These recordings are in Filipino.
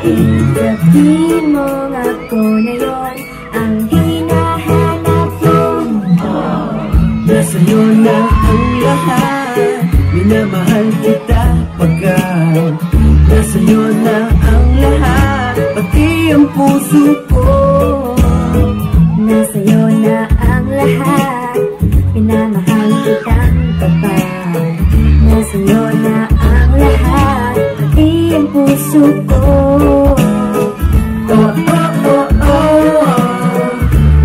Sabihin mong ako na yon ang hinahanap mo. Nasa'yo na ang lahat, minamahal kita pagkat nasa'yo na ang lahat, pati ang puso ko. Nasa'yo na ang lahat, minamahal kitang tapat. Nasa'yo na ang lahat, pati ang puso ko. Oh, oh, oh, oh,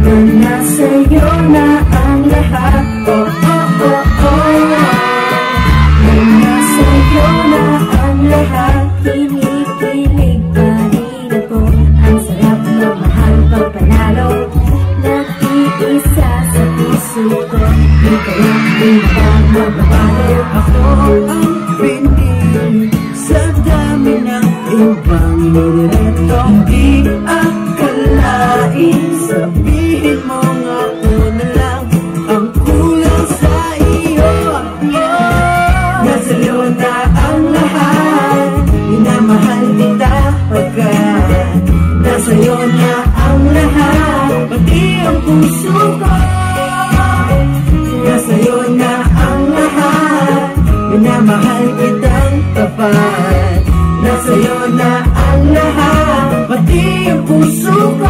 na nasa'yo na ang lahat. Oh, oh, oh, oh, na nasa'yo na ang lahat. Kinikilig pa rin ako, ang sarap ng mahal pag panalo. Nakiisa sa puso ko, di kaya di pa magbabago. Ako ang pinili sa dami ng ibang nireto. Di akalain, sabihin mo nga ako na lang ang kulang sa iyo. Nasa'yo na ang lahat, minamahal kita pagkat nasa'yo na ang lahat, pati ang puso ko. Nasa'yo na ang lahat, minamahal kitang tapat. Nasa'yo na ang lahat, pati ang puso ko.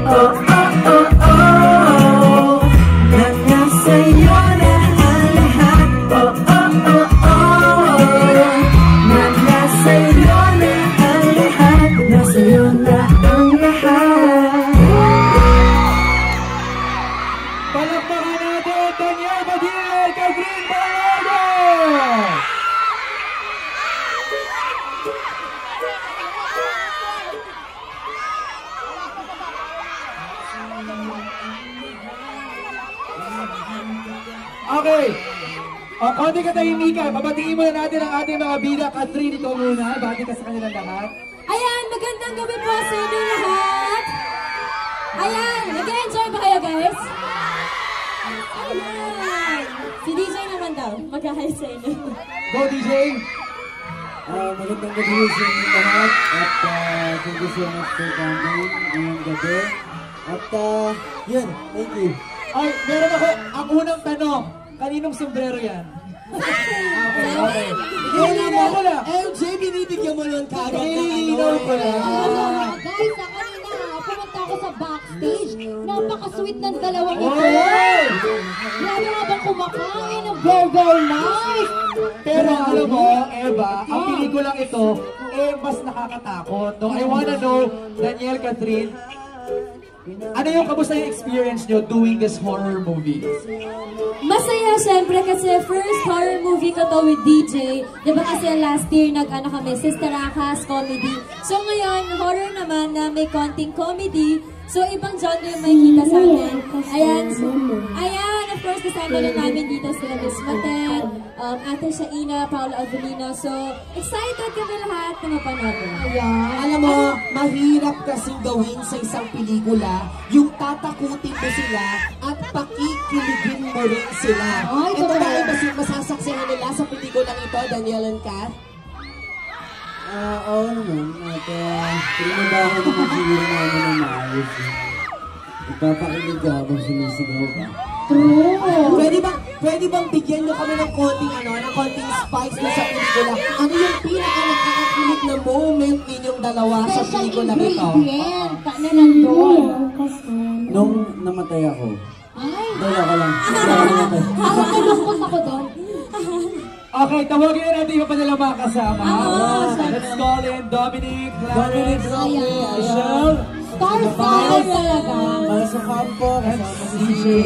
Oh, oh, oh, oh, na nasa'yo na ang lahat. Oh, oh, oh, oh, na nasa'yo na ang lahat. Nasa'yo na ang lahat. Palakpakan natin Daniel Padilla, Catherine Balago! Okay. O, konti katahimikan. Pabatiin muna natin ang ating mga bida. Catherine, ikaw muna. Bati ka sa kanilang lahat. Ayan, magandang gabi po sa inyo lahat. Ayan, nag-enjoy ba kayo guys? Ayan. Si DJ naman daw, mag-hi sa inyo. Go, DJ! Magandang gabi sa inyo lahat at thank you so much for coming ngayong gabi. At yun, thank you. Ay, meron ako ang unang tanong. Kaninong sombrero yan? Okay, okay. Nililinaw ko lang. MJ, binibigyan mo nun kagad. Nililinaw ko lang. Guys, kanina, pumunta ako sa backstage. Napaka-sweet ng dalawang ito. Oy! Grabe nga bang kumakain ng very nice. Pero alam mo, Eva, ang pelikulang ito, mas nakakatakot. No? I wanna know, Daniel, Catherine, ano yung kamusta yung experience nyo doing this horror movie? Masaya syempre kasi first horror movie ko to with DJ. Diba kasi last year nag-ano kami, Sister Akas comedy. So ngayon, horror naman na may konting comedy. So ibang genre yung makikita sa atin. Ayan, ayan, of course kasama na namin dito sila Miss Maten, Ate Shaina, Paula Alvelino. So excited kami lahat na mapanood. Ayan. Alam mo, mahirap kasing gawin sa isang pelikula yung tatakutin mo sila at pakikiligin mo rin sila. Ito ba ay masasaksihan nila sa pelikulang ito, Daniel and Kat? Oo naman. At pinagawa ko naman siguro namin ng maayos. Ipapakinig ka habang sumisigaw ka. True! Pwede bang bigyan nyo kami ng konting spice na sa pelikula? Ano yung pinaka-nakakakilig na moment ninyong dalawa sa pelikula nito? Paano nandun? Nung namatay ako. Ay! Dala ko lang. Nalungkot ako doon. Okay, tawagin na natin yung panilang mga kasama. Let's call in Dominic, Clarence, Ayan. Michelle, Star talaga. Para sa campo, kasama si DJ.